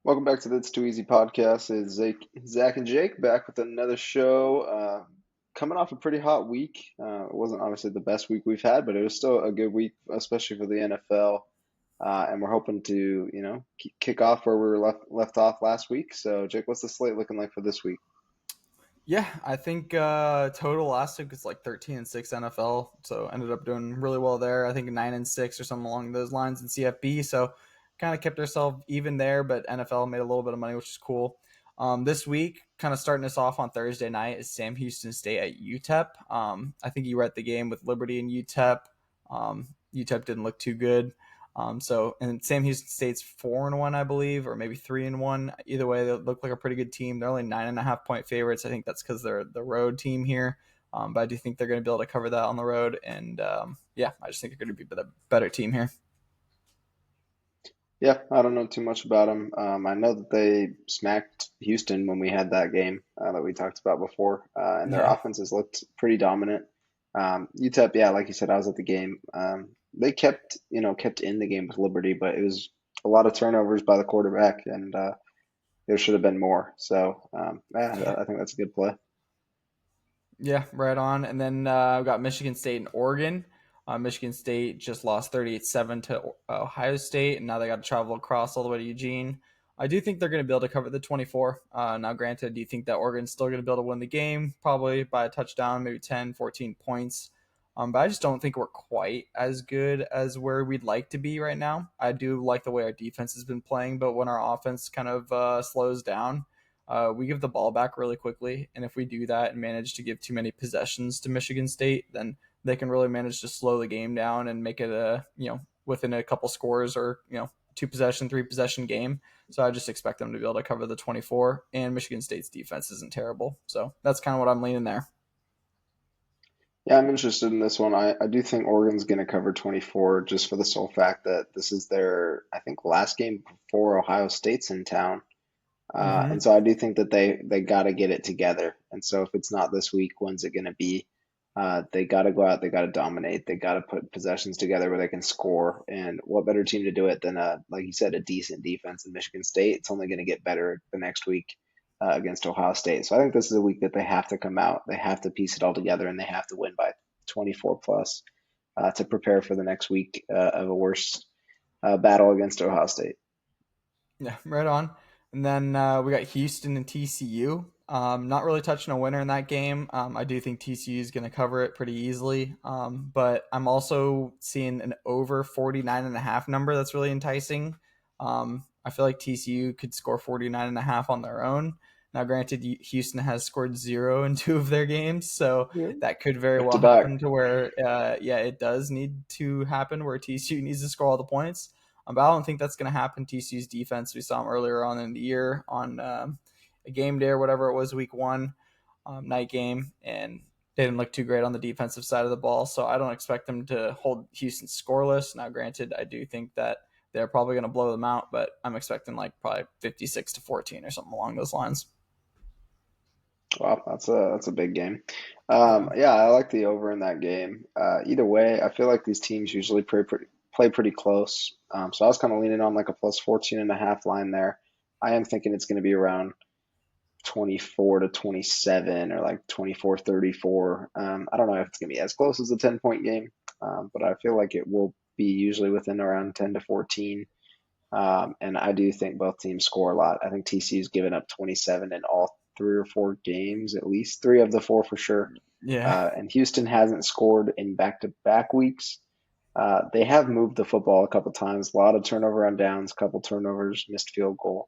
Welcome back to the It's Too Easy podcast. It's Zach and Jake back with another show. Coming off a pretty hot week. It wasn't obviously the best week we've had, but it was still a good week, especially for the NFL. And we're hoping to, kick off where we were left off last week. So, Jake, what's the slate looking like for this week? Yeah, I think total last week was like 13-6 NFL, so ended up doing really well there. I think 9-6 or something along those lines in CFB. So kind of kept ourselves even there, but NFL made a little bit of money, which is cool. This week, kind of starting us off on Thursday night, is Sam Houston State at UTEP. I think you were at the game with Liberty and UTEP. UTEP didn't look too good. And Sam Houston State's 4-1, I believe, or maybe 3-1. Either way, they look like a pretty good team. They're only 9.5 point favorites. I think that's because they're the road team here. But I do think they're going to be able to cover that on the road. And yeah, I just think they're going to be the better team here. Yeah, I don't know too much about them. I know that they smacked Houston when we had that game that we talked about before, and their Yeah. offenses looked pretty dominant. UTEP, yeah, like you said, I was at the game. They kept in the game with Liberty, but it was a lot of turnovers by the quarterback, and there should have been more. So, yeah, Yeah. I think that's a good play. Yeah, right on. And then I've got Michigan State and Oregon. Michigan State just lost 38-7 to Ohio State, and now they got to travel across all the way to Eugene. I do think they're going to be able to cover the 24. Now, granted, do you think that Oregon's still going to be able to win the game? Probably by a touchdown, maybe 10, 14 points. But I just don't think we're quite as good as where we'd like to be right now. I do like the way our defense has been playing, but when our offense kind of slows down, we give the ball back really quickly. And if we do that and manage to give too many possessions to Michigan State, then they can really manage to slow the game down and make it within a couple scores or, two possession, three possession game. So I just expect them to be able to cover the 24. And Michigan State's defense isn't terrible. So that's kind of what I'm leaning there. Yeah, I'm interested in this one. I do think Oregon's going to cover 24 just for the sole fact that this is their, I think, last game before Ohio State's in town. And Mm-hmm. so I do think that they got to get it together. And so if it's not this week, when's it going to be? They got to go out, they got to dominate, they got to put possessions together where they can score. And what better team to do it than like you said, a decent defense in Michigan State? It's only going to get better the next week against Ohio State. So I think this is a week that they have to come out, they have to piece it all together, and they have to win by 24 plus to prepare for the next week of a worse battle against Ohio State. Yeah, right on. And then we got Houston and TCU. Not really touching a winner in that game. I do think TCU is going to cover it pretty easily. But I'm also seeing an over 49.5 number that's really enticing. I feel like TCU could score 49.5 on their own. Now, granted, Houston has scored zero in two of their games, so Yeah. that could very Back well to back. happen to where, yeah, it does need to happen where TCU needs to score all the points. But I don't think that's going to happen. TCU's defense, we saw them earlier on in the year on a game day or whatever it was, week one, night game, and they didn't look too great on the defensive side of the ball. So I don't expect them to hold Houston scoreless. Now, granted, I do think that they're probably going to blow them out, but I'm expecting like probably 56-14 or something along those lines. Wow, that's a big game. Yeah. Yeah, I like the over in that game. Either way, I feel like these teams usually play pretty close. So I was kind of leaning on like a plus 14 and a half line there. I am thinking it's going to be around 24 to 27 or like 24-34. I don't know if it's going to be as close as a 10-point game, but I feel like it will be usually within around 10 to 14. And I do think both teams score a lot. I think TCU's given up 27 in all three or four games, at least three of the four for sure. Yeah. And Houston hasn't scored in back-to-back weeks. They have moved the football a couple times, a lot of turnover on downs, couple turnovers, missed field goal.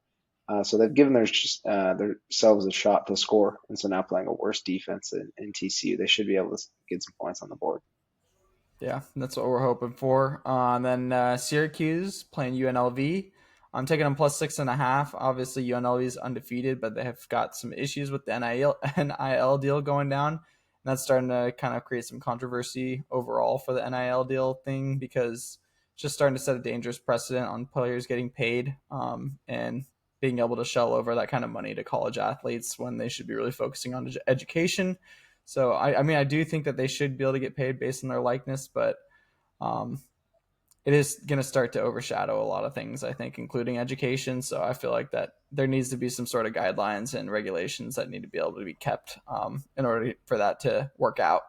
So they've given themselves a shot to score, and so now playing a worse defense in TCU, they should be able to get some points on the board. Yeah, that's what we're hoping for. And then Syracuse playing UNLV. I'm taking them plus 6.5. Obviously, UNLV is undefeated, but they have got some issues with the NIL deal going down. And that's starting to kind of create some controversy overall for the NIL deal thing because it's just starting to set a dangerous precedent on players getting paid and being able to shell over that kind of money to college athletes when they should be really focusing on education. So I mean, I do think that they should be able to get paid based on their likeness, but um, it is going to start to overshadow a lot of things, I think, including education. So I feel like that there needs to be some sort of guidelines and regulations that need to be able to be kept in order for that to work out.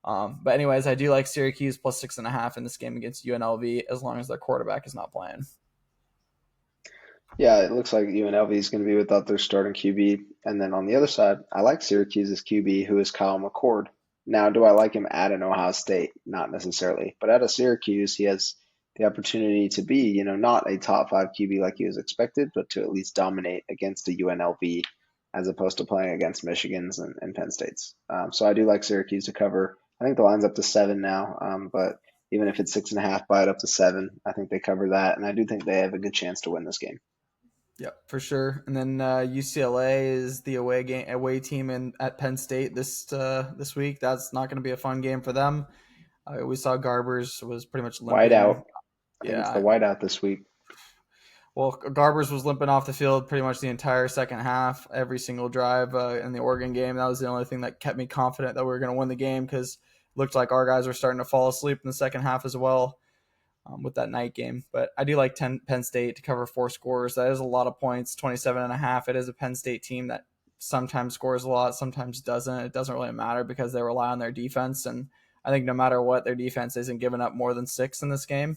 But anyways, I do like Syracuse plus 6.5 in this game against UNLV as long as their quarterback is not playing. Yeah, it looks like UNLV is going to be without their starting QB. And then on the other side, I like Syracuse's QB, who is Kyle McCord. Now, do I like him at an Ohio State? Not necessarily. But at a Syracuse, he has the opportunity to be, not a top five QB like he was expected, but to at least dominate against a UNLV as opposed to playing against Michigan's and Penn State's. So I do like Syracuse to cover. I think the line's up to 7 now, but even if it's 6.5, buy it up to 7. I think they cover that, and I do think they have a good chance to win this game. Yep, for sure. And then UCLA is the away team at Penn State this week. That's not going to be a fun game for them. We saw Garbers was pretty much limping. Whiteout. I think it's the Yeah, whiteout this week. well, Garbers was limping off the field pretty much the entire second half, every single drive in the Oregon game. That was the only thing that kept me confident that we were going to win the game because it looked like our guys were starting to fall asleep in the second half as well with that night game. But I do like Penn State to cover 4 scores. That is a lot of points, 27.5. It is a Penn State team that sometimes scores a lot, sometimes doesn't. It doesn't really matter because they rely on their defense. And I think no matter what, their defense isn't giving up more than 6 in this game.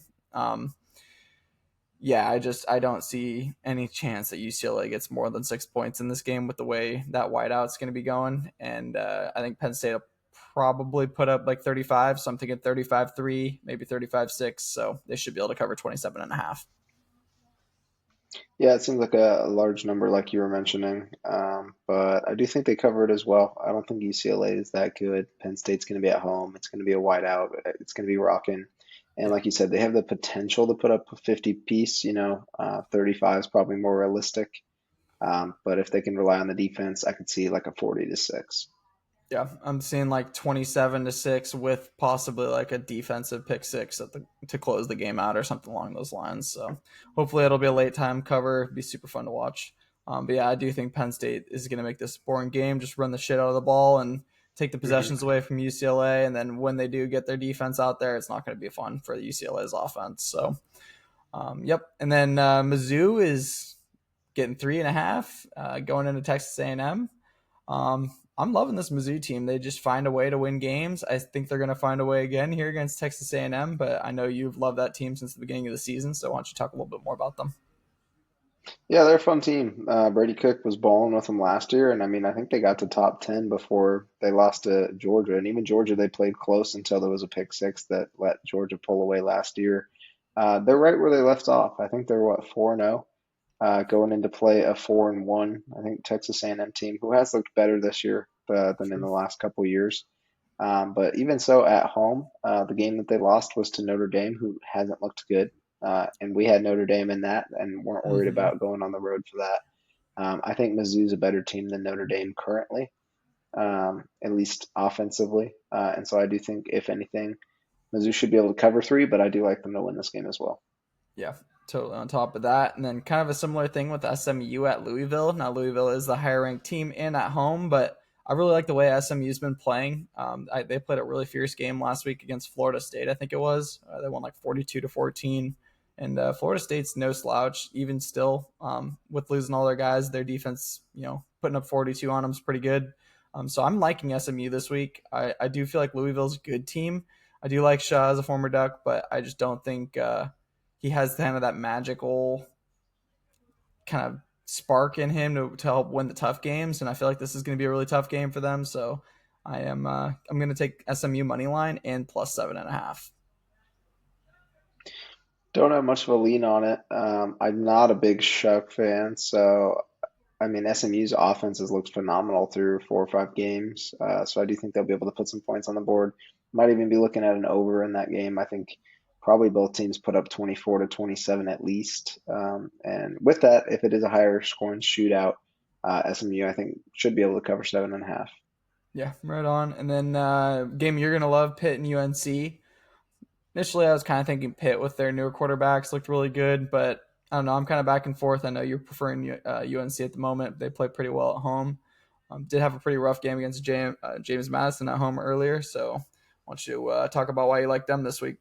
Yeah, I don't see any chance that UCLA gets more than 6 points in this game with the way that whiteout's going to be going. And I think Penn State will probably put up like 35. So I'm thinking 35-3, maybe 35-6. So they should be able to cover 27.5. Yeah, it seems like a large number, like you were mentioning, but I do think they cover it as well. I don't think UCLA is that good. Penn State's going to be at home. It's going to be a whiteout. It's going to be rocking. And Yeah. like you said, they have the potential to put up a 50 piece. 35 is probably more realistic. But if they can rely on the defense, I could see like a 40-6. Yeah, I'm seeing like 27-6 with possibly like a defensive pick six to close the game out or something along those lines. So hopefully it'll be a late time cover. It'd be super fun to watch. But yeah, I do think Penn State is going to make this a boring game. Just run the shit out of the ball and take the Hmm. possessions away from UCLA. And then when they do get their defense out there, it's not going to be fun for UCLA's offense. So, yep. And then Mizzou is getting 3.5 going into Texas A&M. I'm loving this Mizzou team. They just find a way to win games. I think they're going to find a way again here against Texas A&M, but I know you've loved that team since the beginning of the season, so why don't you talk a little bit more about them? Yeah, they're a fun team. Brady Cook was balling with them last year, and I mean, I think they got to top 10 before they lost to Georgia. And even Georgia, they played close until there was a pick six that let Georgia pull away last year. They're right where they left off. I think they're what 4-0, going into play a 4-1. I think Texas A&M team who has looked better this year than in the True. last couple years. But even so, at home, the game that they lost was to Notre Dame, who hasn't looked good. And we had Notre Dame in that and weren't worried Mm-hmm. about going on the road for that. I think Mizzou's a better team than Notre Dame currently, at least offensively. And so I do think, if anything, Mizzou should be able to cover 3, but I do like them to win this game as well. Yeah, totally on top of that. And then kind of a similar thing with SMU at Louisville. Now, Louisville is the higher ranked team in at home, but I really like the way SMU's been playing. They played a really fierce game last week against Florida State, I think it was. They won like 42-14. And Florida State's no slouch, even still, with losing all their guys. Their defense, putting up 42 on them is pretty good. So I'm liking SMU this week. I do feel like Louisville's a good team. I do like Shaw as a former Duck, but I just don't think he has kind of that magical kind of spark in him to help win the tough games. And I feel like this is going to be a really tough game for them. So I'm going to take SMU money line and plus 7.5. Don't have much of a lean on it. I'm not a big Shuck fan, so I mean, SMU's offense has looked phenomenal through 4 or 5 games. So I do think they'll be able to put some points on the board. Might even be looking at an over in that game. I think probably both teams put up 24-27 at least. And with that, if it is a higher scoring shootout, SMU I think should be able to cover 7.5. Yeah, right on. And then game you're going to love, Pitt and UNC. Initially, I was kind of thinking Pitt with their newer quarterbacks looked really good, but I don't know. I'm kind of back and forth. I know you're preferring UNC at the moment. They play pretty well at home. Did have a pretty rough game against James Madison at home earlier. So, why don't you talk about why you like them this week?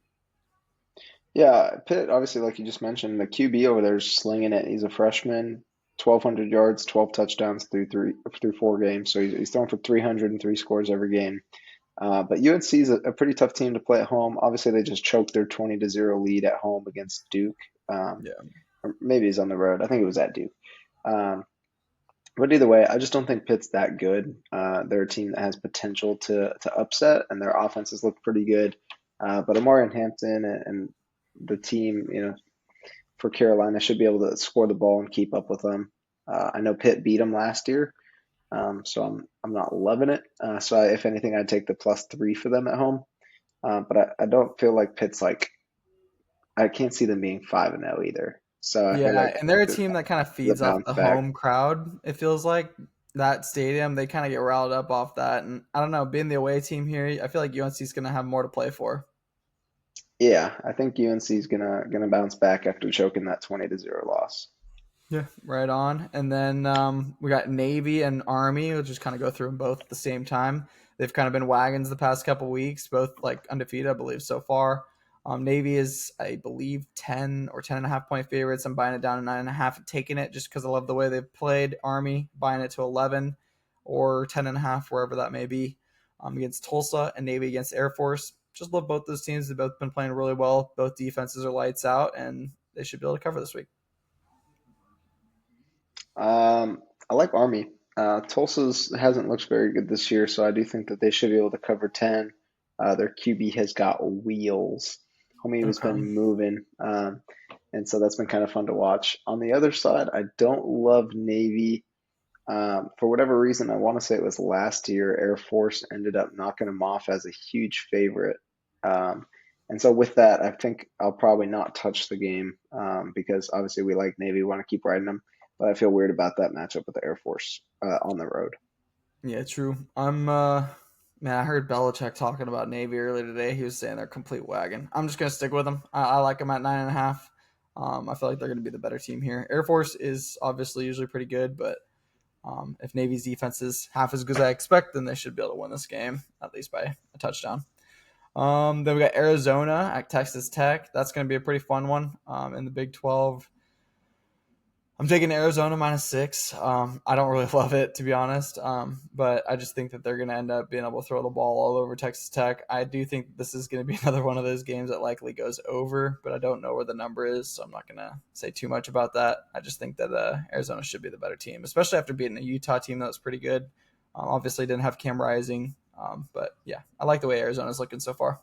Yeah, Pitt, obviously, like you just mentioned, the QB over there is slinging it. He's a freshman, 1,200 yards, 12 touchdowns through 4 games. So he's throwing for 303 scores every game. But UNC is a pretty tough team to play at home. Obviously, they just choked their 20-0 lead at home against Duke. Um, Yeah. or maybe he's on the road. I think it was at Duke. Um, but either way, I just don't think Pitt's that good. They're a team that has potential to upset, and their offenses look pretty good. But Amarian Hampton and the team, for Carolina should be able to score the ball and keep up with them. I know Pitt beat them last year, so I'm not loving it. So if anything, I'd take the +3 for them at home. But I don't feel like Pitt's like I can't see them being 5-0 either. So I feel Yeah, like and they're a the, team that kind of the feeds off bounce the back. home crowd. It feels like that stadium, they kind of get riled up off that. And I don't know, being the away team here, I feel like UNC is going to have more to play for. Yeah, I think UNC is gonna bounce back after choking that 20-0 loss. Yeah, right on. And then we got Navy and Army. We'll just kind of go through them both at the same time. They've kind of been wagons the past couple weeks, both like undefeated, I believe, so far. Navy is, I believe, 10 or 10.5 point favorites. I'm buying it down to 9.5 and taking it just because I love the way they've played. Army buying it to 11 or 10.5, wherever that may be, against Tulsa, and Navy against Air Force. Just love both those teams. They've both been playing really well. Both defenses are lights out, and they should be able to cover this week. I like Army. Tulsa's hasn't looked very good this year, so I do think that they should be able to cover 10. Their QB has got wheels. Homie has Okay. been moving, and so that's been kind of fun to watch. On the other side, I don't love Navy. For whatever reason, I want to say it was last year, Air Force ended up knocking them off as a huge favorite. Um, and so with that, I think I'll probably not touch the game because obviously we like Navy, want to keep riding them. But I feel weird about that matchup with the Air Force on the road. Yeah, true. Man, I heard Belichick talking about Navy earlier today. He was saying they're a complete wagon. I'm just gonna stick with them. I like them at 9.5. I feel like they're gonna be the better team here. Air Force is obviously usually pretty good, but if Navy's defense is half as good as I expect, then they should be able to win this game at least by a touchdown. Then we got Arizona at Texas Tech. That's gonna be a pretty fun one. In the Big 12. I'm taking Arizona -6. I don't really love it, to be honest, but I just think that they're going to end up being able to throw the ball all over Texas Tech. I do think this is going to be another one of those games that likely goes over, but I don't know where the number is, so I'm not going to say too much about that. I just think that Arizona should be the better team, especially after beating a Utah team that was pretty good. Obviously, didn't have Cam Rising, but yeah, I like the way Arizona's looking so far.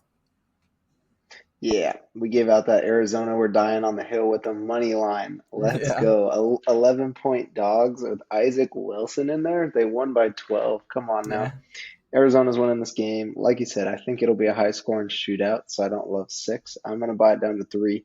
Yeah, we gave out that Arizona, we're dying on the hill with the money line. Let's Yeah, go. 11-point dogs with Isaac Wilson in there. They won by 12. Come on now. yeah, Arizona's winning this game. Like you said, I think it'll be a high scoring shootout, so I don't love 6. I'm going to buy it down to 3.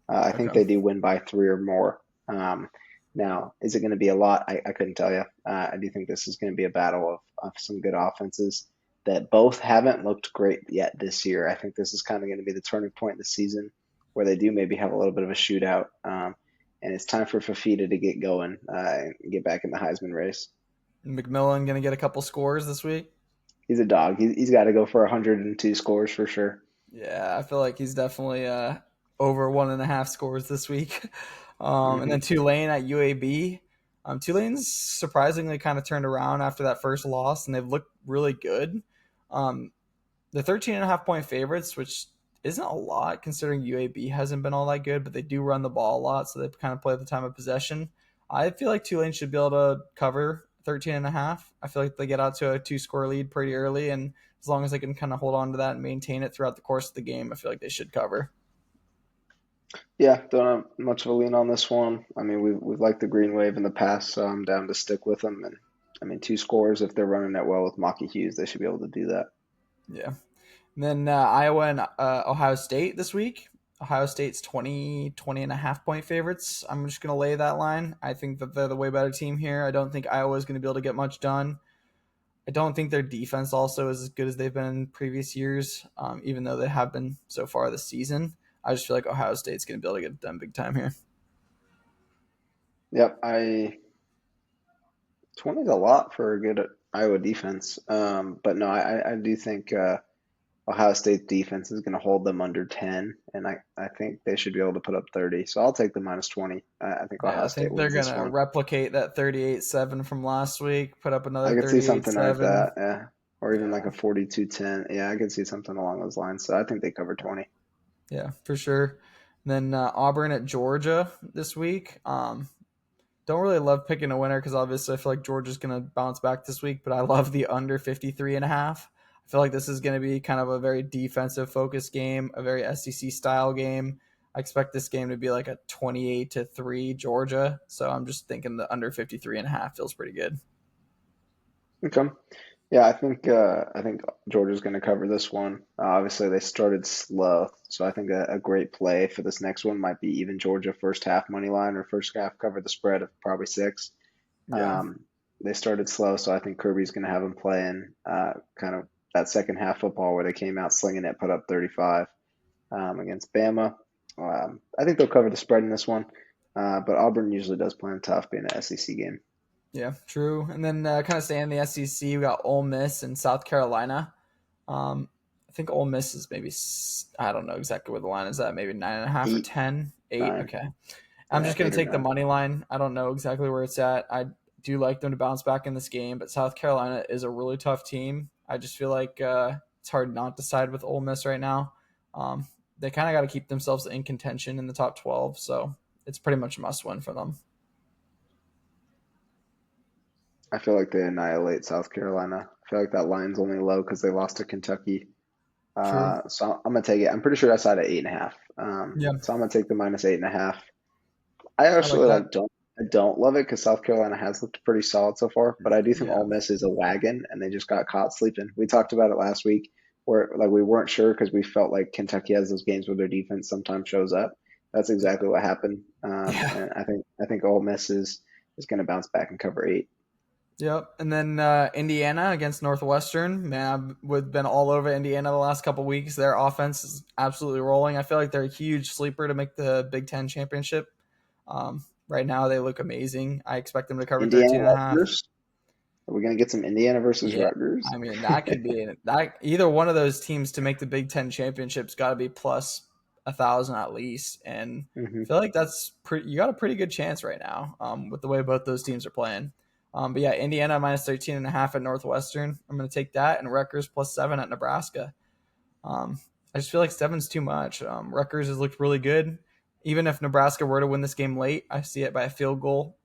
I think okay. they do win by 3 or more. Now, is it going to be a lot? I couldn't tell you. I do think this is going to be a battle of some good offenses that both haven't looked great yet this year. I think this is kind of going to be the turning point in the season where they do maybe have a little bit of a shootout. And it's time for Fafita to get going and get back in the Heisman race. McMillan going to get a couple scores this week. He's a dog. He's got to go for 102 scores for sure. Yeah, I feel like he's definitely over 1.5 scores this week. And then Hmm. Tulane at UAB. Tulane's surprisingly kind of turned around after that first loss, and they've looked really good. Um, the 13.5 point favorites, which isn't a lot considering UAB hasn't been all that good, but they do run the ball a lot, so they kind of play at the time of possession. I feel like Tulane should be able to cover 13.5. I feel like they get out to a 2 score lead pretty early, and as long as they can kind of hold on to that and maintain it throughout the course of the game, I feel like they should cover. Yeah, don't have much of a lean on this one. I mean, we've liked the Green Wave in the past, so I'm down to stick with them. And I mean, 2 scores if they're running it well with Maki Hughes, they should be able to do that. Yeah. And then Iowa and Ohio State this week. Ohio State's 20.5 point favorites. I'm just going to lay that line. I think that they're the way better team here. I don't think Iowa is going to be able to get much done. I don't think their defense also is as good as they've been in previous years, even though they have been so far this season. I just feel like Ohio State's going to be able to get it done big time here. Yep, 20 is a lot for a good Iowa defense. But no, I do think Ohio State defense is going to hold them under 10, and I think they should be able to put up 30. So I'll take the minus 20. I think Yeah, Ohio I State think they're wins going this to one. replicate that 38-7 from last week, put up I another could see something like 38-7. that, yeah. Or even like Yeah. a 42-10. Yeah, I could see something along those lines. So I think they cover 20. Yeah, for sure. And then Auburn at Georgia this week. Don't really love picking a winner because obviously I feel like Georgia's going to bounce back this week, but I love the under 53.5. I feel like this is going to be kind of a very defensive focused game, a very SEC style game. I expect this game to be like a 28-3 Georgia. So I'm just thinking the under 53.5 feels pretty good. Okay. Yeah, I think Georgia's going to cover this one. Obviously, they started slow, so I think a great play for this next one might be even Georgia first half money line or first half cover the spread of probably 6. Yeah. Um, they started slow, so I think Kirby's going to have them playing kind of that second half football where they came out slinging it, put up 35 against Bama. I think they'll cover the spread in this one, but Auburn usually does play them tough being an SEC game. Yeah, true. And then kind of staying in the SEC, we got Ole Miss and South Carolina. I think Ole Miss is maybe I don't know exactly where the line is at. Maybe 9.5 or 8, 10, 8. 9, Okay, I'm yeah, just gonna 8 or take the 9. money line. I don't know exactly where it's at. I do like them to bounce back in this game, but South Carolina is a really tough team. I just feel like it's hard not to side with Ole Miss right now. Um, they kind of got to keep themselves in contention in the top 12, so it's pretty much a must win for them. I feel like they annihilate South Carolina. I feel like that line's only low because they lost to Kentucky. True. So I'm gonna take it. I'm pretty sure that's at 8.5. Yeah, So I'm gonna take the minus 8.5. I I like actually that. I don't love it because South Carolina has looked pretty solid so far, but I do think Yeah. Ole Miss is a wagon and they just got caught sleeping. We talked about it last week where like we weren't sure because we felt like Kentucky has those games where their defense sometimes shows up. That's Yeah. exactly what happened. Yeah. And I think Ole Miss is going to bounce back and cover 8. Yep. And then Indiana against Northwestern. Man, I've been all over Indiana the last couple weeks. Their offense is absolutely rolling. I feel like they're a huge sleeper to make the Big Ten championship. Right now, they look amazing. I expect them to cover Indiana 13 and a half. Rutgers? Are we going to get some Indiana versus Yeah. Rutgers? I mean, that could be that either one of those teams to make the Big Ten championship's got to be plus 1,000 at least. And I Hmm. feel like that's pretty, you got a pretty good chance right now with the way both those teams are playing. But yeah, Indiana minus 13.5 at Northwestern. I'm going to take that, and Rutgers plus 7 at Nebraska. Um, I just feel like 7's too much. Rutgers has looked really good. Even if Nebraska were to win this game late, I see it by a field goal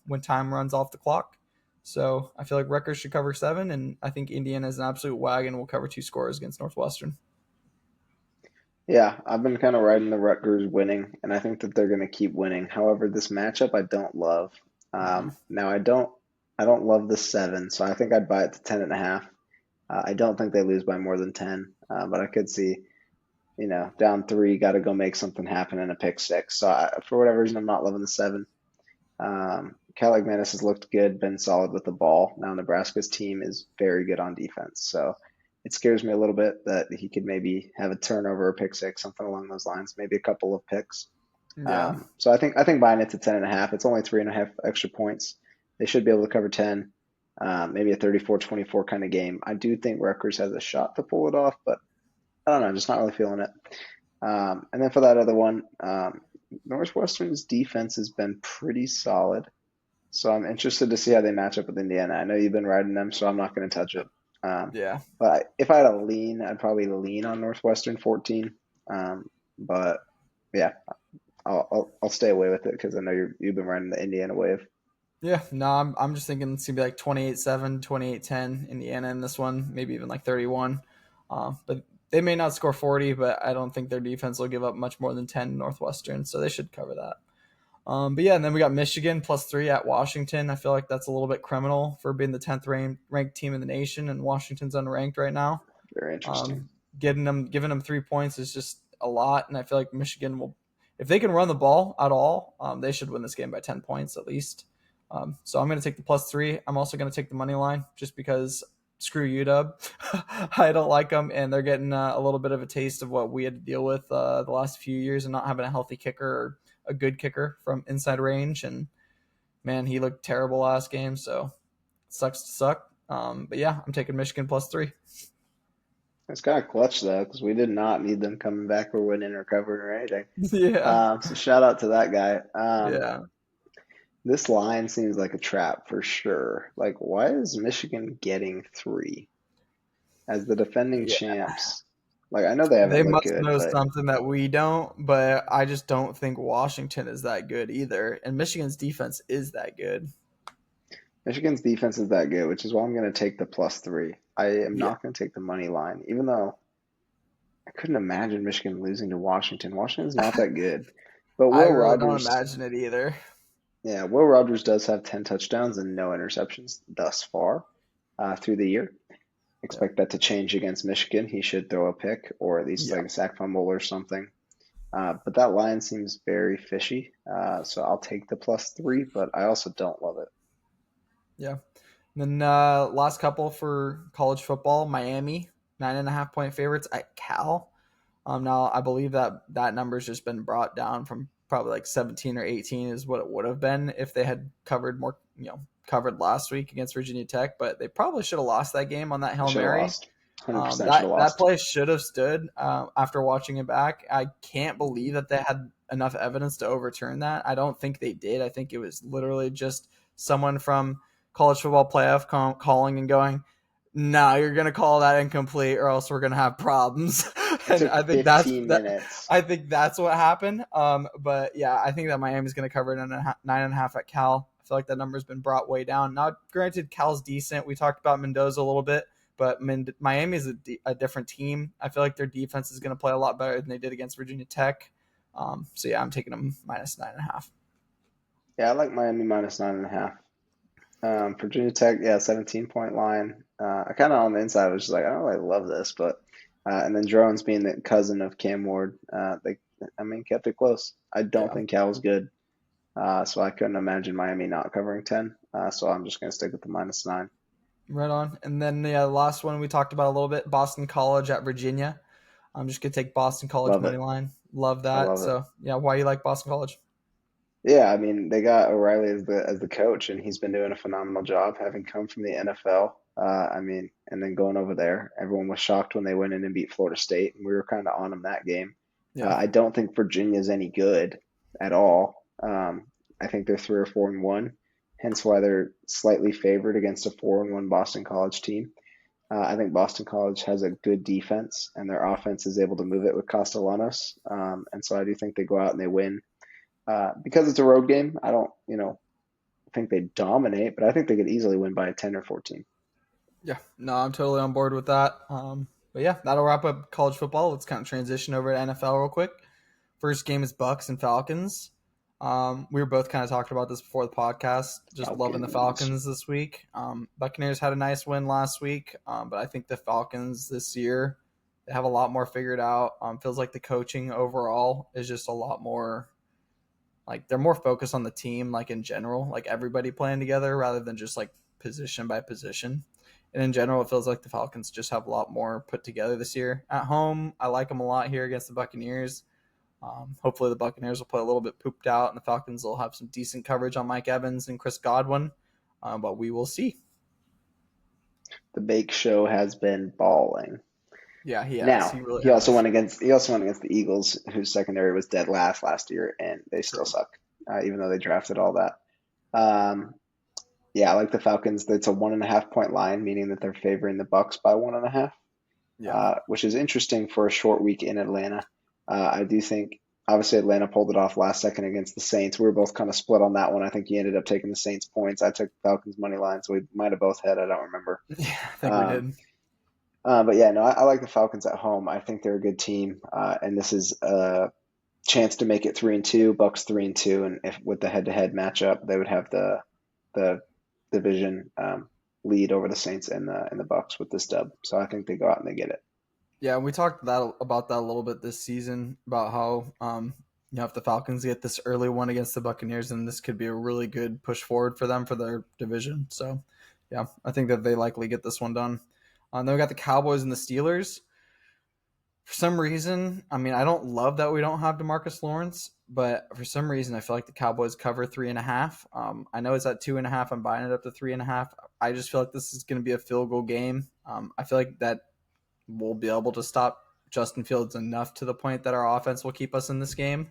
when time runs off the clock. So I feel like Rutgers should cover 7, and I think Indiana is an absolute wagon. Will cover 2 scores against Northwestern. Yeah, I've been kind of riding the Rutgers winning, and I think that they're going to keep winning. However, this matchup I don't love. Yeah, Now I don't love the 7, so I think I'd buy it to 10.5. I don't think they lose by more than 10, but I could see, down 3, got to go make something happen in a pick six. So for whatever reason, I'm not loving the 7. Caligmanis has looked good, been solid with the ball. Now Nebraska's team is very good on defense, so it scares me a little bit that he could maybe have a turnover or pick six, something along those lines, maybe a couple of picks. yeah, So I think buying it to 10.5. It's only 3.5 extra points. They should be able to cover 10. Maybe a 34-24 kind of game. I do think Rutgers has a shot to pull it off, but I don't know, just not really feeling it. And then for that other one, Northwestern's defense has been pretty solid. So I'm interested to see how they match up with Indiana. I know you've been riding them, so I'm not going to touch it. yeah. But if I had a lean, I'd probably lean on Northwestern 14. But yeah, I'll stay away with it because I know you've been riding the Indiana wave. Yeah, no, I'm just thinking it's gonna be like 28-7, 28-10 Indiana in this one, maybe even like 31. But they may not score 40, but I don't think their defense will give up much more than 10 Northwestern, so they should cover that. But yeah, and then we got Michigan plus 3 at Washington. I feel like that's a little bit criminal for being the 10th ranked team in the nation, and Washington's unranked right now. Very interesting. Giving them 3 points is just a lot, and I feel like Michigan will, if they can run the ball at all, they should win this game by 10 points at least. So I'm going to take the plus 3. I'm also going to take the money line just because screw UW. I don't like them, and they're getting a little bit of a taste of what we had to deal with the last few years and not having a healthy kicker or a good kicker from inside range. And man, he looked terrible last game, so it sucks to suck. But yeah, I'm taking Michigan plus 3. It's kind of clutch though, because we did not need them coming back or winning or covering or anything. Yeah. So shout out to that guy. Yeah. This line seems like a trap for sure. Like, why is Michigan getting three as the defending Yeah. champs? Like, I know they They haven't looked must good, know but something that we don't, but I just don't think Washington is that good either. And Michigan's defense is that good. Michigan's defense is that good, which is why I'm going to take the plus three. I am Yeah. not going to take the money line, even though I couldn't imagine Michigan losing to Washington. Washington's not that good. But I Will really don't Rogers, imagine it either. yeah, Will Rogers does have 10 touchdowns and no interceptions thus far through the year. Yeah. Expect that to change against Michigan. He should throw a pick or at least Yeah. like a sack fumble or something. But that line seems very fishy. So I'll take the plus three, but I also don't love it. Yeah. Then last couple for college football, Miami, 9.5 point favorites at Cal. Now I believe that that number's just been brought down from probably like 17 or 18 is what it would have been if they had covered more, covered last week against Virginia Tech. But they probably should have lost that game on that They Hail should have Mary. lost. 100% should That have that lost. play should have stood after watching it back. I can't believe that they had enough evidence to overturn that. I don't think they did. I think it was literally just someone from college football playoff calling and going, "No, you're gonna call that incomplete, or else we're gonna have problems." It And took I think that's 15 that. minutes. I think that's what happened. But yeah, I think that Miami's gonna cover it 9.5 at Cal. I feel like that number's been brought way down. Now, granted, Cal's decent. We talked about Mendoza a little bit, but Miami is a different team. I feel like their defense is going to play a lot better than they did against Virginia Tech. So yeah, I'm taking them minus 9.5. Yeah, I like Miami minus 9.5. Virginia Tech, yeah, 17-point line. I kind of on the inside was just like, I don't really love this, but and then Drones being the cousin of Cam Ward, kept it close. I don't Yeah, think Cal was good, so I couldn't imagine Miami not covering 10. So I'm just gonna stick with the minus nine. right on. And then the last one we talked about a little bit, Boston College at Virginia. I'm just gonna take Boston College Love it. money line. Love I that. love it. So yeah, why you like Boston College? Yeah, I mean they got O'Reilly as the coach, and he's been doing a phenomenal job, having come from the NFL. And then going over there, everyone was shocked when they went in and beat Florida State, and we were kind of on them that game. Yeah, I don't think Virginia's any good at all. I think they're 3 or 4-1, hence why they're slightly favored against a 4-1 Boston College team. I think Boston College has a good defense, and their offense is able to move it with Castellanos. And so I do think they go out and they win. Because it's a road game, I don't, think they dominate, but I think they could easily win by 10 or 14. yeah. No, I'm totally on board with that. But yeah, that'll wrap up college football. Let's kind of transition over to NFL real quick. First game is Bucks and Falcons. We were both kind of talking about this before the podcast. Just loving the Falcons. Falcons this week. Buccaneers had a nice win last week, but I think the Falcons this year they have a lot more figured out. Feels like the coaching overall is just a lot more like they're more focused on the team, like in general, like everybody playing together rather than just like position by position. And in general, it feels like the Falcons just have a lot more put together this year. At home, I like them a lot here against the Buccaneers. Hopefully, the Buccaneers will play a little bit pooped out, and the Falcons will have some decent coverage on Mike Evans and Chris Godwin. But we will see. The Bake Show has been balling. Yeah, he has. Now, He really he also has. went against the Eagles, whose secondary was dead last year, and they still True. suck, even though they drafted all that. Um, yeah, I like the Falcons. It's a 1.5 point line, meaning that they're favoring the Bucks by 1.5, Yeah. which is interesting for a short week in Atlanta. I do think, obviously, Atlanta pulled it off last second against the Saints. We were both kind of split on that one. I think he ended up taking the Saints points. I took Falcons money line, so we might have both had. I don't remember. Yeah, I think we Um, did. but yeah, no, I like the Falcons at home. I think they're a good team, and this is a chance to make it 3-2. Bucks 3-2, and if with the head-to-head matchup, they would have the division lead over the Saints and the Bucks with this dub. So I think they go out and they get it. Yeah, we talked about that a little bit this season about how if the Falcons get this early one against the Buccaneers, then this could be a really good push forward for them for their division. So, yeah, I think that they likely get this one done. Then we got the Cowboys and the Steelers. For some reason, I mean, I don't love that we don't have Demarcus Lawrence, but for some reason, I feel like the Cowboys cover 3.5. I know it's at 2.5. I'm buying it up to 3.5. I just feel like this is going to be a field goal game. I feel like that we'll be able to stop Justin Fields enough to the point that our offense will keep us in this game.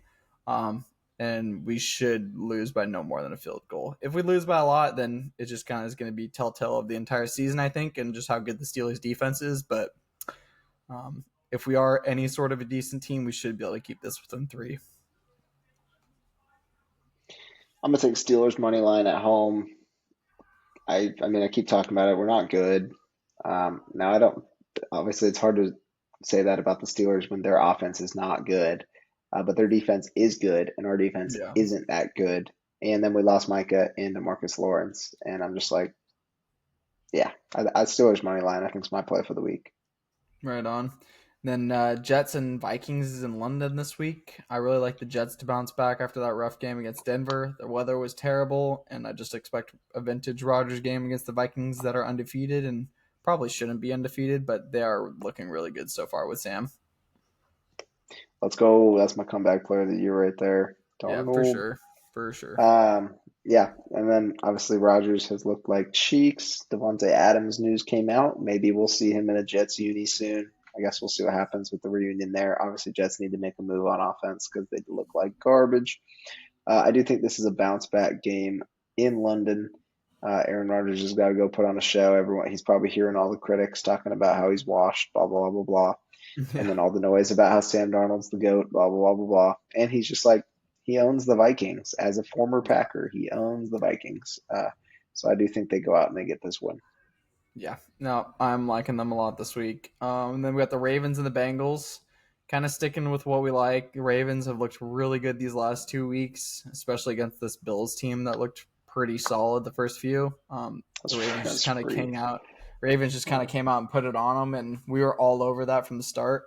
And we should lose by no more than a field goal. If we lose by a lot, then it just kind of is going to be telltale of the entire season, I think, and just how good the Steelers defense is. But if we are any sort of a decent team, we should be able to keep this within 3. I'm gonna take Steelers money line at home. I mean, I keep talking about it. We're not good. Now I don't. Obviously, it's hard to say that about the Steelers when their offense is not good, but their defense is good, and our defense Yeah. isn't that good. And then we lost Micah and DeMarcus Lawrence, and I'm just like, yeah, I Steelers money line. I think it's my play for the week. Right on. Then Jets and Vikings is in London this week. I really like the Jets to bounce back after that rough game against Denver. The weather was terrible, and I just expect a vintage Rodgers game against the Vikings that are undefeated and probably shouldn't be undefeated, but they are looking really good so far with Sam. Let's go. That's my comeback player of the year right there. Yeah, for Darnold. sure. For sure. Yeah, and then obviously Rodgers has looked like cheeks. Devontae Adams news came out. Maybe we'll see him in a Jets uni soon. I guess we'll see what happens with the reunion there. Obviously, Jets need to make a move on offense because they look like garbage. I do think this is a bounce back game in London. Aaron Rodgers has got to go put on a show. He's probably hearing all the critics talking about how he's washed, blah blah blah blah blah, and Yeah. then all the noise about how Sam Darnold's the goat, blah blah blah blah blah. And he's just like he owns the Vikings as a former Yeah. Packer. He owns the Vikings. So I do think they go out and they get this win. Yeah, no, I'm liking them a lot this week. And then we got the Ravens and the Bengals, kind of sticking with what we like. The Ravens have looked really good these last 2 weeks, especially against this Bills team that looked pretty solid the first few. The Ravens just That's kind of free. came out. Ravens just kind of came out and put it on them, and we were all over that from the start.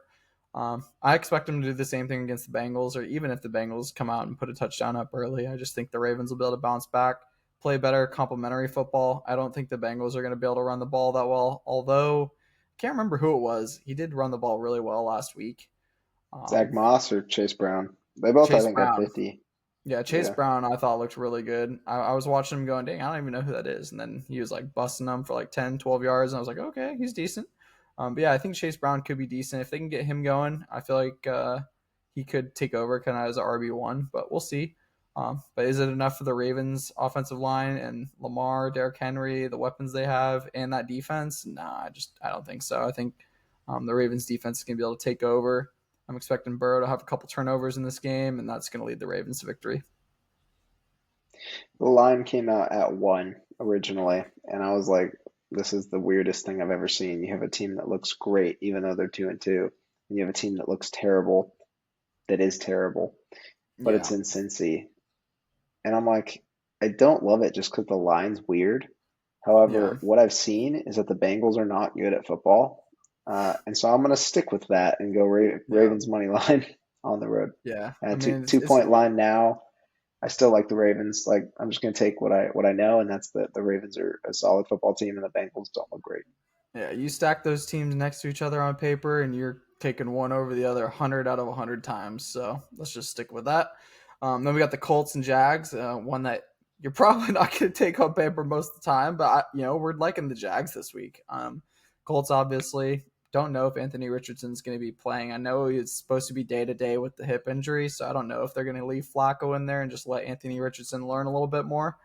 I expect them to do the same thing against the Bengals, or even if the Bengals come out and put a touchdown up early, I just think the Ravens will be able to bounce back, play better complementary football. I don't think the Bengals are going to be able to run the ball that well, although I can't remember who it was. He did run the ball really well last week. Zach Um, Moss or Chase Brown. They both, I Chase think, had Brown. 50. Yeah, Chase Yeah. Brown I thought looked really good. I was watching him going, dang, I don't even know who that is. And then he was like busting them for like 10, 12 yards. And I was like, okay, he's decent. But yeah, I think Chase Brown could be decent. If they can get him going, I feel like he could take over kind of as an RB1, but we'll see. But is it enough for the Ravens offensive line and Lamar, Derrick Henry, the weapons they have, and that defense? Nah, I don't think so. I think the Ravens defense is going to be able to take over. I'm expecting Burrow to have a couple turnovers in this game, and that's going to lead the Ravens to victory. The line came out at 1 originally, and I was like, this is the weirdest thing I've ever seen. You have a team that looks great, even though they're 2-2, and you have a team that looks terrible, that is terrible, but it's Yeah, in Cincy. And I'm like, I don't love it just because the line's weird. yeah, However, what I've seen is that the Bengals are not good at football. And so I'm going to stick with that and go yeah, Ravens money line on the road. yeah. I Two mean, two it's point line now. I still like the Ravens. Like I'm just going to take what I know, and that's that the Ravens are a solid football team, and the Bengals don't look great. yeah. You stack those teams next to each other on paper, and you're taking one over the other 100 out of 100 times. So let's just stick with that. Then we got the Colts and Jags, one that you're probably not going to take on paper most of the time, but we're liking the Jags this week. Colts obviously don't know if Anthony Richardson's going to be playing. I know he's supposed to be day to day with the hip injury, so I don't know if they're going to leave Flacco in there and just let Anthony Richardson learn a little bit more.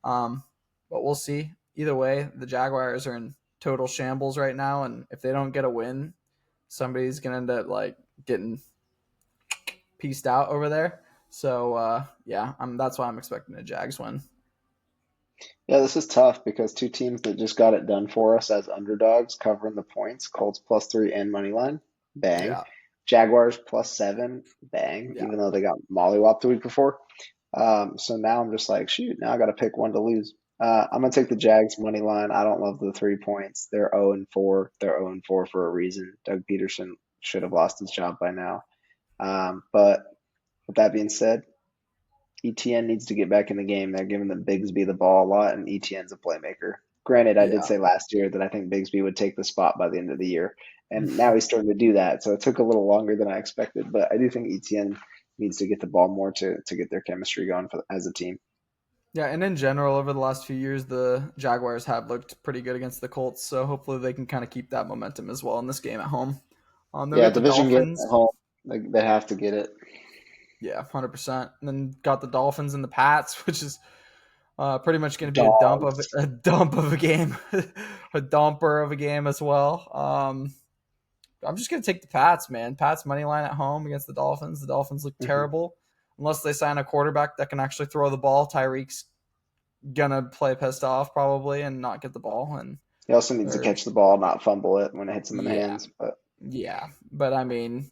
Um, but we'll see. Either way, the Jaguars are in total shambles right now, and if they don't get a win, somebody's going to end up like getting pieced out over there. So yeah, that's why I'm expecting a Jags win. Yeah, this is tough because two teams that just got it done for us as underdogs covering the points. Colts +3 and money line, bang. Yeah, Jaguars +7, bang. yeah, Even though they got mollywopped the week before. So now I'm just like, shoot, now I got to pick one to lose. I'm gonna take the Jags money line. I don't love the 3 points. They're 0-4. They're 0-4 for a reason. Doug Peterson should have lost his job by now. But with that being said, ETN needs to get back in the game. They're giving the Bigsby the ball a lot, and ETN's a playmaker. Granted, I did yeah. say last year that I think Bigsby would take the spot by the end of the year, and now he's starting to do that. So it took a little longer than I expected, but I do think ETN needs to get the ball more to get their chemistry going as a team. Yeah, and in general, over the last few years, the Jaguars have looked pretty good against the Colts. So hopefully they can kind of keep that momentum as well in this game at home. They'll Yeah, get the division game Dolphins. at home. Like they have to get it. Yeah, 100%. And then got the Dolphins and the Pats, which is pretty much going to be Dogs. a dump of a game, a dumper of a game as well. I'm just going to take the Pats, man. Pats money line at home against the Dolphins. The Dolphins look Hmm. terrible unless they sign a quarterback that can actually throw the ball. Tyreek's gonna play pissed off probably and not get the ball, and He also needs to they're catch the ball, not fumble it when it hits him in the yeah, hands. But yeah. But I mean,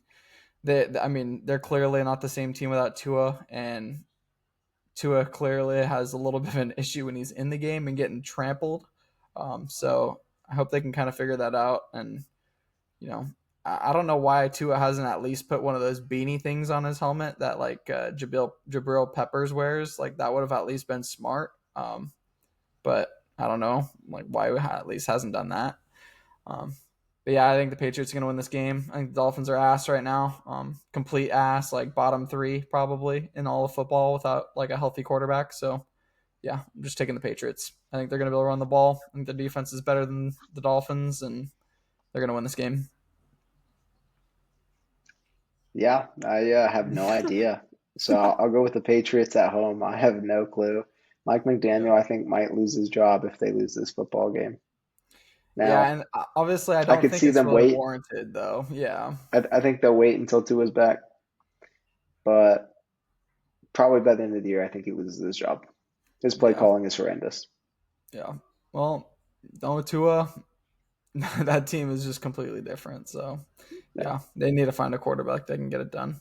they're clearly not the same team without Tua, and Tua clearly has a little bit of an issue when he's in the game and getting trampled. So I hope they can kind of figure that out. And you know, I don't know why Tua hasn't at least put one of those beanie things on his helmet that like Jabril Peppers wears. Like that would have at least been smart. But I don't know like why he at least hasn't done that. Um, but yeah, I think the Patriots are going to win this game. I think the Dolphins are ass right now. Complete ass, like bottom three probably in all of football without like a healthy quarterback. So yeah, I'm just taking the Patriots. I think they're going to be able to run the ball. I think the defense is better than the Dolphins, and they're going to win this game. yeah, I have no idea. So I'll go with the Patriots at home. I have no clue. Mike Yeah. McDaniel, I think, might lose his job if they lose this football game. Yeah, Now, and obviously, I I don't could think see it's them really wait. warranted, though. Yeah, I think they'll wait until Tua's back, but probably by the end of the year, I think he loses his job. His play yeah, calling is horrendous. yeah. Well, don't Tua. That team is just completely different. So Yeah. yeah, they need to find a quarterback that can get it done.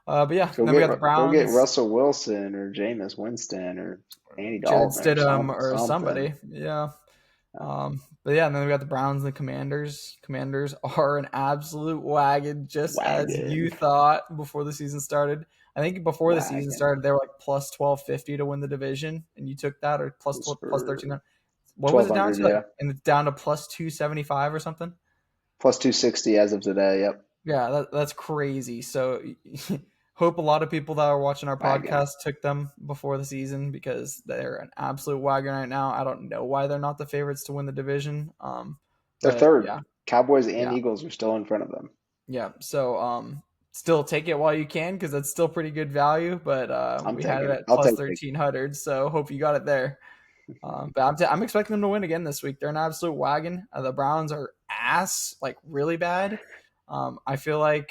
But yeah, Go then we get got the go get Browns, Russell Wilson or Jameis Winston or Andy Jared Dalton or Stidham, or something. somebody. Yeah. But yeah, and then we got the Browns and the Commanders. Commanders are an absolute wagon, just as you Wagon, thought before the season started. I think before the season wagon. started, they were like plus 1250 to win the division, and you took that or Those plus for 13. What was it down 1,200, to? Like, yeah. and it's down to plus 275 or something. Plus 260 as of today. Yep. Yeah, that's crazy. So hope a lot of people that are watching our Wagon. podcast took them before the season because they're an absolute wagon right now. I don't know why they're not the favorites to win the division. They're But third. yeah, Cowboys and yeah, Eagles are still in front of them. yeah. So still take it while you can because that's still pretty good value. But I'm we had it taking it. at I'll plus take it. 1300. So hope you got it there. But I'm expecting them to win again this week. They're an absolute wagon. The Browns are ass, like really bad. I feel like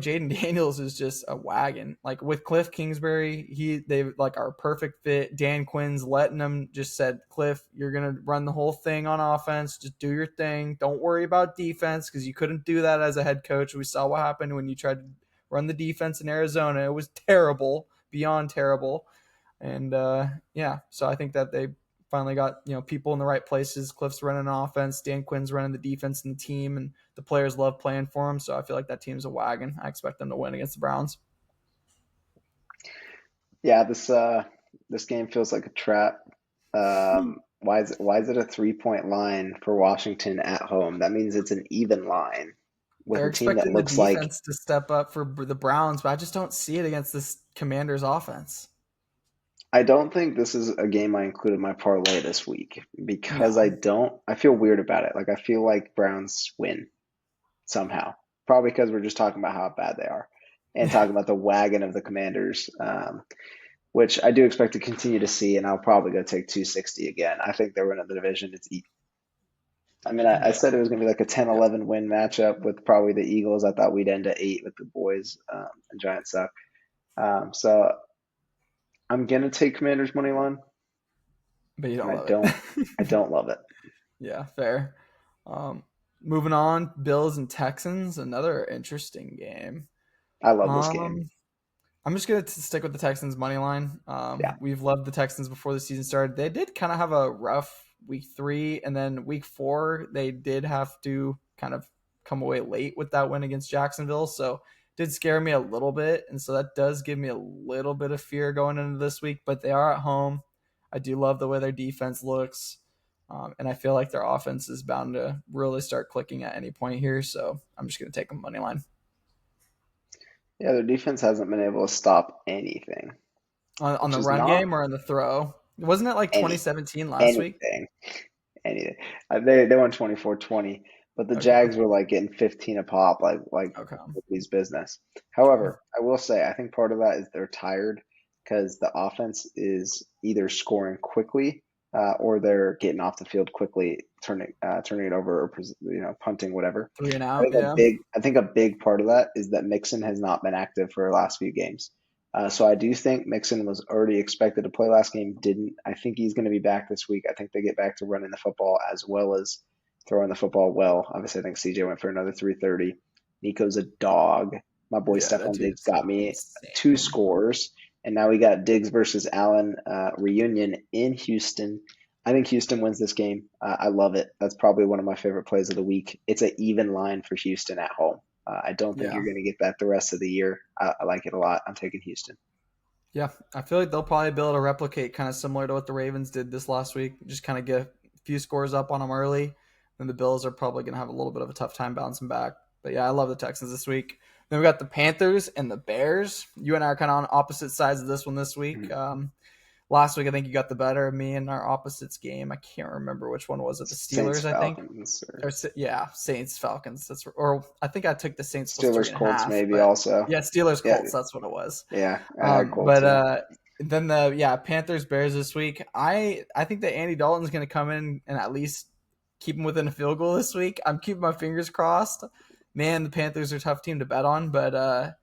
Jaden Daniels is just a wagon. Like with Cliff Kingsbury, they like are a perfect fit. Dan Quinn's letting them just said, Cliff, you're gonna run the whole thing on offense. Just do your thing. Don't worry about defense because you couldn't do that as a head coach. We saw what happened when you tried to run the defense in Arizona. It was terrible, beyond terrible. And yeah, so I think that they finally got people in the right places. Cliff's running an offense, Dan Quinn's running the defense and the team, and the players love playing for him. So I feel like that team's a wagon. I expect them to win against the Browns. Yeah, this game feels like a trap. Why is it a 3 point line for Washington at home? That means it's an even line with They're a team that expecting the looks like defense to step up for the Browns, but I just don't see it against this Commanders offense. I don't think this is a game I included in my parlay this week because No. I feel weird about it. Like I feel like Browns win somehow. Probably because we're just talking about how bad they are and talking about the wagon of the Commanders, which I do expect to continue to see, and I'll probably go take 260 again. I think they're winning the division. I mean, I Yeah. said it was going to be like a 10-11 win matchup with probably the Eagles. I thought we'd end at 8 with the boys, and Giants suck. So I'm going to take Commanders money line, But you and don't I love don't, it. I don't love it. Yeah, fair. Um, Moving on, Bills and Texans, another interesting game. I love this game. Um, I'm just gonna stick with the Texans money line. Yeah, We've loved the Texans before the season started. They did kind of have a rough week 3, and then week 4 they did have to kind of come away late with that win against Jacksonville. So it did scare me a little bit, and so that does give me a little bit of fear going into this week. But they are at home. I do love the way their defense looks, and I feel like their offense is bound to really start clicking at any point here. So I'm just gonna take them money line. yeah. Their defense hasn't been able to stop anything. On which the is run not game or on the throw? Wasn't it like any 2017 last week? anything. Anything. They won 24-20, but the Okay. Jags were like getting 15 a pop, like Okay. nobody's business. Sure. However, I will say I think part of that is they're tired because the offense is either scoring quickly or they're getting off the field quickly, turning it over or punting whatever. Three and out. Yeah. I think a big part of that is that Mixon has not been active for the last few games. So I do think Mixon was already expected to play last game, didn't. I think he's going to be back this week. I think they get back to running the football as well as throwing the football well. Obviously, I think CJ went for another 330. Nico's a dog. My boy Yeah, that Stephon Diggs dude's got me two insane. scores, and now we got Diggs versus Allen reunion in Houston. I think Houston wins this game. I love it. That's probably one of my favorite plays of the week. It's an even line for Houston at home. I don't think Yeah. you're going to get that the rest of the year. I like it a lot. I'm taking Houston. Yeah. I feel like they'll probably be able to replicate kind of similar to what the Ravens did this last week. Just kind of get a few scores up on them early. Then the Bills are probably going to have a little bit of a tough time bouncing back. But yeah, I love the Texans this week. Then we got the Panthers and the Bears. You and I are kind of on opposite sides of this one this week. Mhm. Last week, I think you got the better of me in our opposites game. I can't remember which one was it. The Saints Steelers, I think. Falcons or Or yeah, Saints Falcons. Or I think I took the Saints plus three Steelers and a Colts half. maybe But also. yeah, Steelers Yeah, Colts. That's what it was. yeah. I had Colts But too. then Panthers Bears this week. I think that Andy Dalton's going to come in and at least keep him within a field goal this week. I'm keeping my fingers crossed. Man, the Panthers are a tough team to bet on, but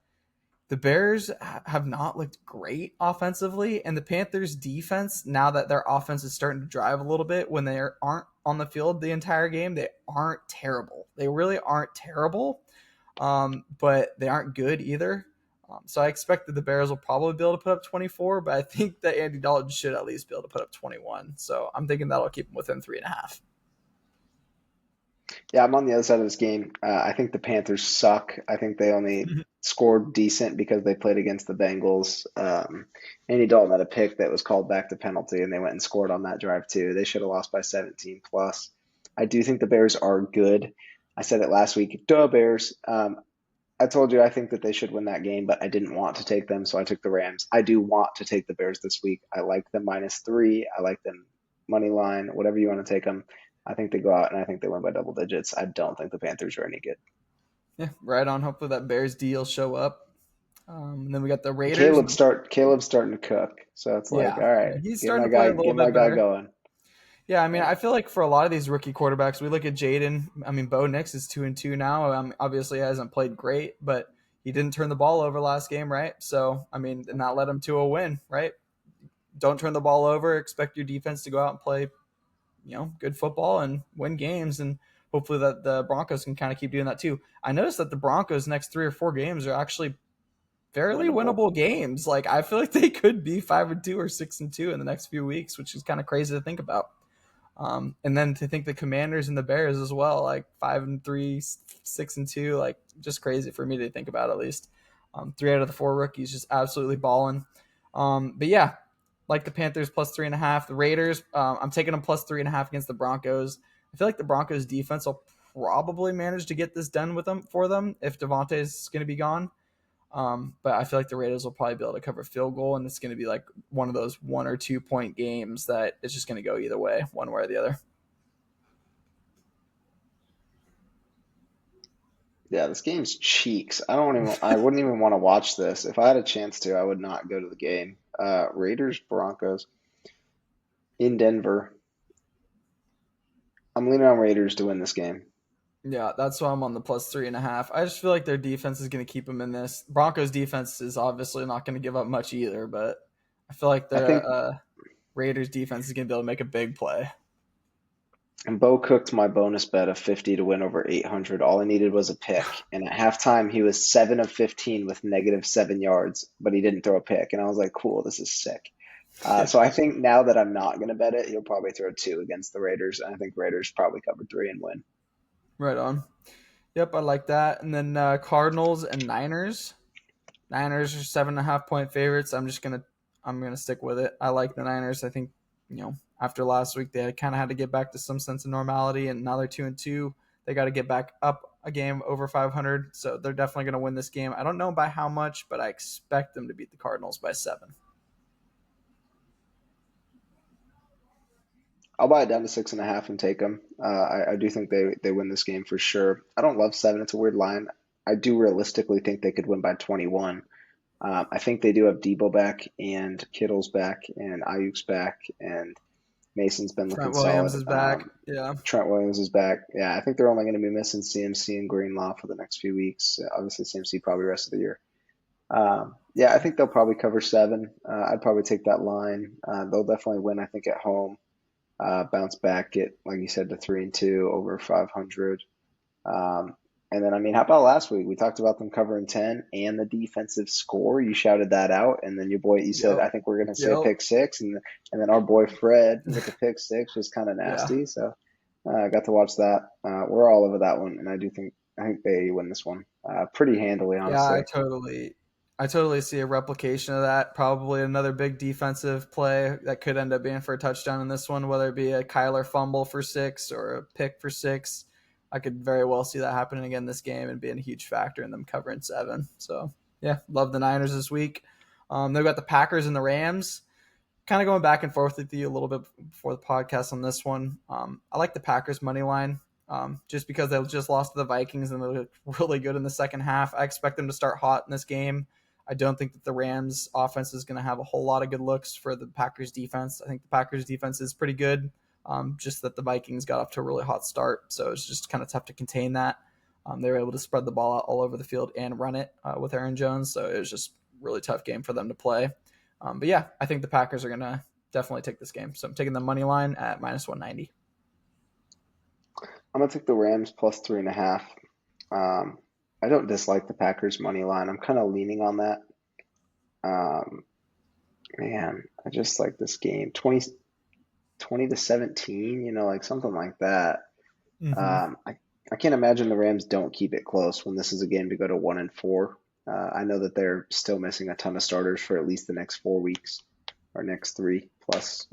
the Bears have not looked great offensively, and the Panthers' defense, now that their offense is starting to drive a little bit, when they aren't on the field the entire game, they aren't terrible. They really aren't terrible, but they aren't good either. So I expect that the Bears will probably be able to put up 24, but I think that Andy Dalton should at least be able to put up 21. So I'm thinking that'll keep them within 3.5. Yeah, I'm on the other side of this game. I think the Panthers suck. I think they only scored decent because they played against the Bengals. Andy Dalton had a pick that was called back to penalty, and they went and scored on that drive too. They should have lost by 17 plus. I do think the Bears are good. I said it last week. Duh, Bears. I told you I think that they should win that game, but I didn't want to take them, so I took the Rams. I do want to take the Bears this week. I like them -3. I like them money line, whatever you want to take them. I think they go out and I think they win by double digits. I don't think the Panthers are any good. Yeah, right on. Hopefully that Bears deal show up. And then we got the Raiders. Caleb's starting to cook, so it's like, Yeah, all right, yeah, he's starting to play a little get my bit guy better. going. Yeah, I mean, Yeah, I feel like for a lot of these rookie quarterbacks, we look at Jaden. I mean, Bo Nix is 2-2 now. Obviously, hasn't played great, but he didn't turn the ball over last game, right? So, I mean, and that led him to a win, right? Don't turn the ball over. Expect your defense to go out and play, good football and win games, and hopefully that the Broncos can kind of keep doing that too. I noticed that the Broncos' next 3 or 4 games are actually fairly winnable. winnable games. Like I feel like they could be 5-2 or 6-2 in the next few weeks, which is kind of crazy to think about. And then to think the Commanders and the Bears as well, like 5-3, 6-2, like just crazy for me to think about at least. 3 out of the 4 rookies just absolutely balling. But yeah, like the Panthers +3.5. The Raiders, I'm taking them +3.5 against the Broncos. I feel like the Broncos defense will probably manage to get this done with them for them if Devontae is going to be gone. But I feel like the Raiders will probably be able to cover field goal, and it's going to be like one of those 1 or 2 point games that it's just going to go either way, one way or the other. Yeah, this game's cheeks. I wouldn't even want to watch this. If I had a chance to, I would not go to the game. Raiders, Broncos in Denver. I'm leaning on Raiders to win this game. Yeah, that's why I'm on the +3.5. I just feel like their defense is going to keep them in this. Broncos defense is obviously not going to give up much either, but I feel like I the think Raiders defense is going to be able to make a big play. And Bo cooked my bonus bet of 50 to win over 800. All I needed was a pick. And at halftime, he was 7 of 15 with -7 yards, but he didn't throw a pick. And I was like, cool, this is sick. Yeah, So I think now that I'm not going to bet it, he'll probably throw 2 against the Raiders. And I think Raiders probably cover 3 and win. right on. Yep, I like that. And then Cardinals and Niners. Niners are 7.5 point favorites. I'm gonna stick with it. I like the Niners. I think after last week they kind of had to get back to some sense of normality, and now they're 2-2. They got to get back up a game over 500, so they're definitely gonna win this game. I don't know by how much, but I expect them to beat the Cardinals by 7. I'll buy it down to 6.5 and take them. I do think they win this game for sure. I don't love seven. It's a weird line. I do realistically think they could win by 21. I think they do have Debo back and Kittle's back and Ayuk's back and Mason's been looking Trent Williams solid. is back. Yeah. Trent Williams is back. Yeah, I think they're only going to be missing CMC and Greenlaw for the next few weeks. Obviously, CMC probably the rest of the year. Yeah, I think they'll probably cover seven. I'd probably take that line. They'll definitely win, I think, at home. Bounce back, get, like you said, to 3-2 over 500. Um, and then, I mean, how about last week? We talked about them covering 10 and the defensive score. You shouted that out. And then your boy, you said, Yep. I think we're going to say a Yep. pick six. And then our boy Fred with the pick six was kind of Yeah. nasty. So I got to watch that. We're all over that one. And I think they win this one pretty handily, Yeah, honestly. I totally see a replication of that. Probably another big defensive play that could end up being for a touchdown in this one, whether it be a Kyler fumble for six or a pick for six. I could very well see that happening again this game and being a huge factor in them covering seven. So yeah, love the Niners this week. They've got the Packers and the Rams. Kind of going back and forth with you a little bit before the podcast on this one. I like the Packers money line. Just because they just lost to the Vikings and they look really good in the second half. I expect them to start hot in this game. I don't think that the Rams offense is going to have a whole lot of good looks for the Packers defense. I think the Packers defense is pretty good. Just that the Vikings got off to a really hot start. So it's just kind of tough to contain that. They were able to spread the ball out all over the field and run it with Aaron Jones. So it was just a really tough game for them to play. But yeah, I think the Packers are going to definitely take this game. So I'm taking the money line at minus 190. I'm going to take the Rams plus 3.5. I don't dislike the Packers money line. I'm kind of leaning on that. Um, Man, I just like this game. 20 to 17, like something like that. Mm-hmm. I can't imagine the Rams don't keep it close when this is a game to go to 1-4. I know that they're still missing a ton of starters for at least the next 4 weeks or next three plus.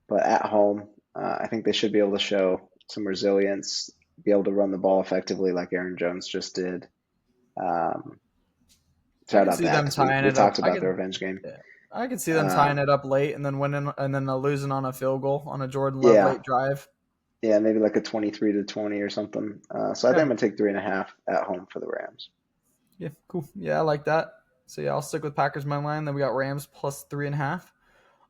But at home, I think they should be able to show some resilience, be able to run the ball effectively like Aaron Jones just did. Um, I Shout could out see that them because we, tying we it up. talked about the revenge game. Yeah, I could see them tying Um, it up late and then winning and then losing on a field goal on a Jordan Love yeah, late drive. yeah, maybe like a 23-20 or something. So I think Yeah, I'm gonna take 3.5 at home for the Rams. yeah, cool. Yeah, I like that. So yeah, I'll stick with Packers money line. Then we got Rams plus 3.5.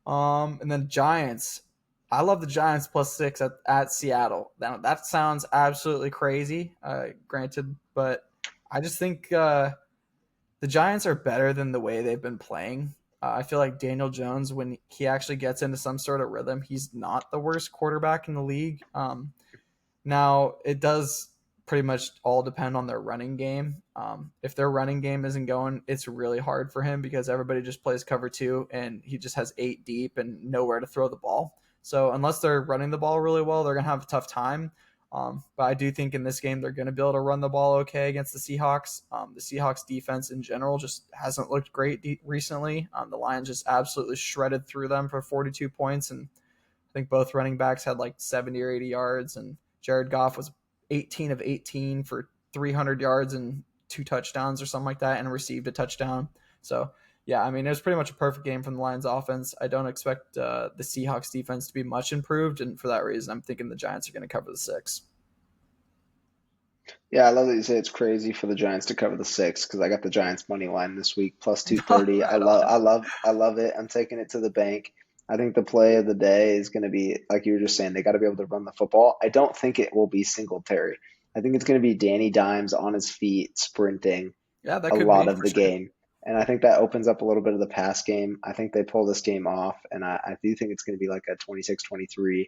And then Giants. I love the Giants plus 6 at Seattle. That sounds absolutely crazy, granted, but I just think the Giants are better than the way they've been playing. I feel like Daniel Jones, when he actually gets into some sort of rhythm, he's not the worst quarterback in the league. Now, it does pretty much all depend on their running game. If their running game isn't going, it's really hard for him because everybody just plays cover two and he just has 8 deep and nowhere to throw the ball. So unless they're running the ball really well, they're going to have a tough time. But I do think in this game they're going to be able to run the ball okay against the Seahawks. The Seahawks defense in general just hasn't looked great recently. The Lions just absolutely shredded through them for 42 points, and I think both running backs had like 70 or 80 yards, and Jared Goff was 18 of 18 for 300 yards and 2 touchdowns or something like that, and received a touchdown. So yeah, I mean, it was pretty much a perfect game from the Lions offense. I don't expect the Seahawks defense to be much improved, and for that reason, I'm thinking the Giants are going to cover the 6. Yeah, I love that you say it's crazy for the Giants to cover the 6 because I got the Giants money line this week plus 230. I Right love, on. I love, I love it. I'm taking it to the bank. I think the play of the day is going to be like you were just saying. They got to be able to run the football. I don't think it will be Singletary. I think it's going to be Danny Dimes on his feet sprinting Yeah, that a could be lot of for the sure. game. And I think that opens up a little bit of the pass game. I think they pull this game off, and I do think it's going to be like a 26-23.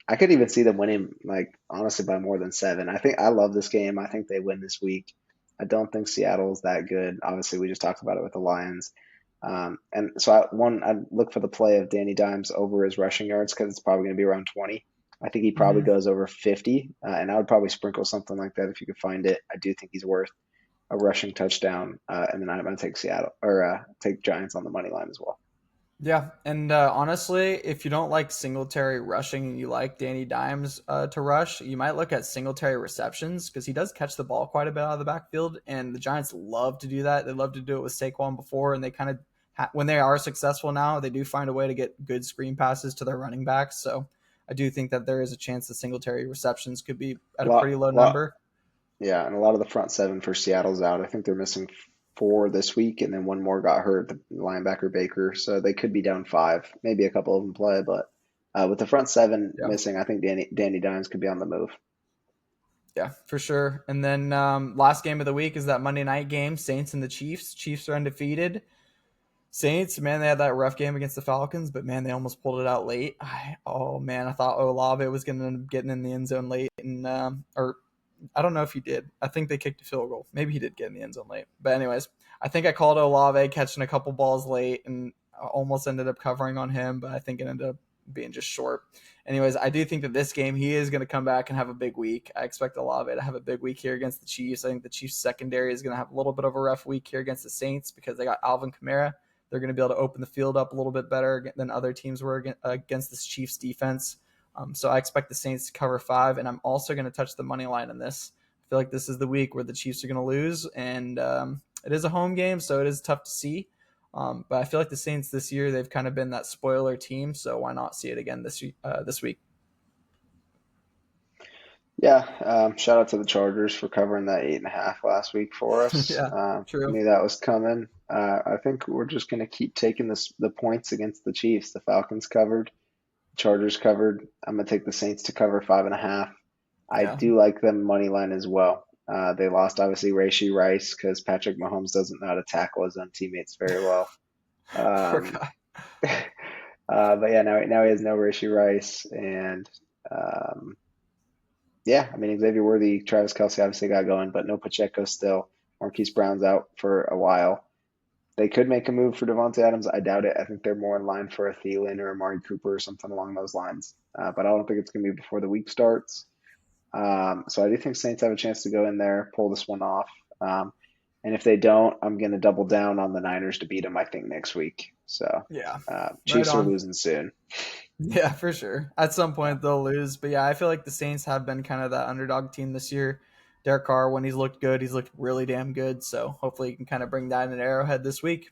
I could even see them winning, like, honestly, by more than seven. I love this game. I think they win this week. I don't think Seattle is that good. Obviously, we just talked about it with the Lions. And so I look for the play of Danny Dimes over his rushing yards because it's probably going to be around 20. I think he probably Mhm. goes over 50, and I would probably sprinkle something like that if you could find it. I do think he's worth a rushing touchdown, and then I'm going to take Seattle or take Giants on the money line as well. Yeah, and honestly, if you don't like Singletary rushing and you like Danny Dimes to rush, you might look at Singletary receptions because he does catch the ball quite a bit out of the backfield, and the Giants love to do that. They love to do it with Saquon before, and they kind of when they are successful now, they do find a way to get good screen passes to their running backs. So I do think that there is a chance that Singletary receptions could be at a pretty low Lot, number. yeah, and a lot of the front seven for Seattle's out. I think they're missing four this week, and then one more got hurt, the linebacker Baker. So they could be down five. Maybe a couple of them play, but with the front seven Yeah. missing, I think Danny Dimes could be on the move. Yeah, for sure. And then last game of the week is that Monday night game, Saints and the Chiefs. Chiefs are undefeated. Saints, man, they had that rough game against the Falcons, but man, they almost pulled it out late. Oh man, I thought Olave was going to end up getting in the end zone late, and or I don't know if he did. I think they kicked a field goal. Maybe he did get in the end zone late. But anyways, I think I called Olave catching a couple balls late and almost ended up covering on him, but I think it ended up being just short. Anyways, I do think that this game he is going to come back and have a big week. I expect Olave to have a big week here against the Chiefs. I think the Chiefs secondary is going to have a little bit of a rough week here against the Saints because they got Alvin Kamara. They're going to be able to open the field up a little bit better than other teams were against this Chiefs defense. So I expect the Saints to cover 5, and I'm also going to touch the money line in this. I feel like this is the week where the Chiefs are going to lose, and it is a home game, so it is tough to see. But I feel like the Saints this year, they've kind of been that spoiler team, so why not see it again this week? Yeah, shout out to the Chargers for covering that 8.5 last week for us. Yeah, true. Knew that was coming. I think we're just going to keep taking the points against the Chiefs. The Falcons covered, Chargers covered. I'm going to take the Saints to cover 5.5. I Yeah. do like them money line as well. They lost obviously Rashee Rice because Patrick Mahomes doesn't know how to tackle his own teammates very well. Poor Um, guy. but yeah, now he has no Rashee Rice, and um, yeah, I mean Xavier Worthy, Travis Kelce obviously got going, but no Pacheco still. Marquise Brown's out for a while. They could make a move for Devontae Adams. I doubt it. I think they're more in line for a Thielen or a Amari Cooper or something along those lines. But I don't think it's going to be before the week starts. So I do think Saints have a chance to go in there, pull this one off. And if they don't, I'm going to double down on the Niners to beat them, I think, next week. So Yeah, right Chiefs are on. losing soon. Yeah, for sure. At some point they'll lose, but yeah, I feel like the Saints have been kind of that underdog team this year. Derek Carr, when he's looked good, he's looked really damn good. So hopefully he can kind of bring that in Arrowhead this week.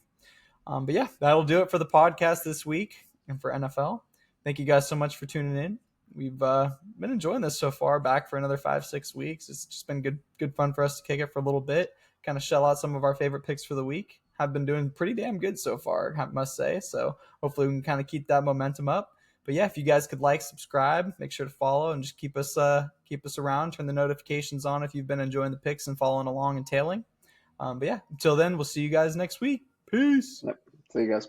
But yeah, that'll do it for the podcast this week and for NFL. Thank you guys so much for tuning in. We've been enjoying this so far. Back for another 5-6 weeks. It's just been good fun for us to kick it for a little bit. Kind of shell out some of our favorite picks for the week. Have been doing pretty damn good so far, I must say. So hopefully we can kind of keep that momentum up. But yeah, if you guys could like, subscribe, make sure to follow, and just keep us around. Turn the notifications on if you've been enjoying the picks and following along and tailing. But yeah, until then, we'll see you guys next week. Peace. Yep. See you guys.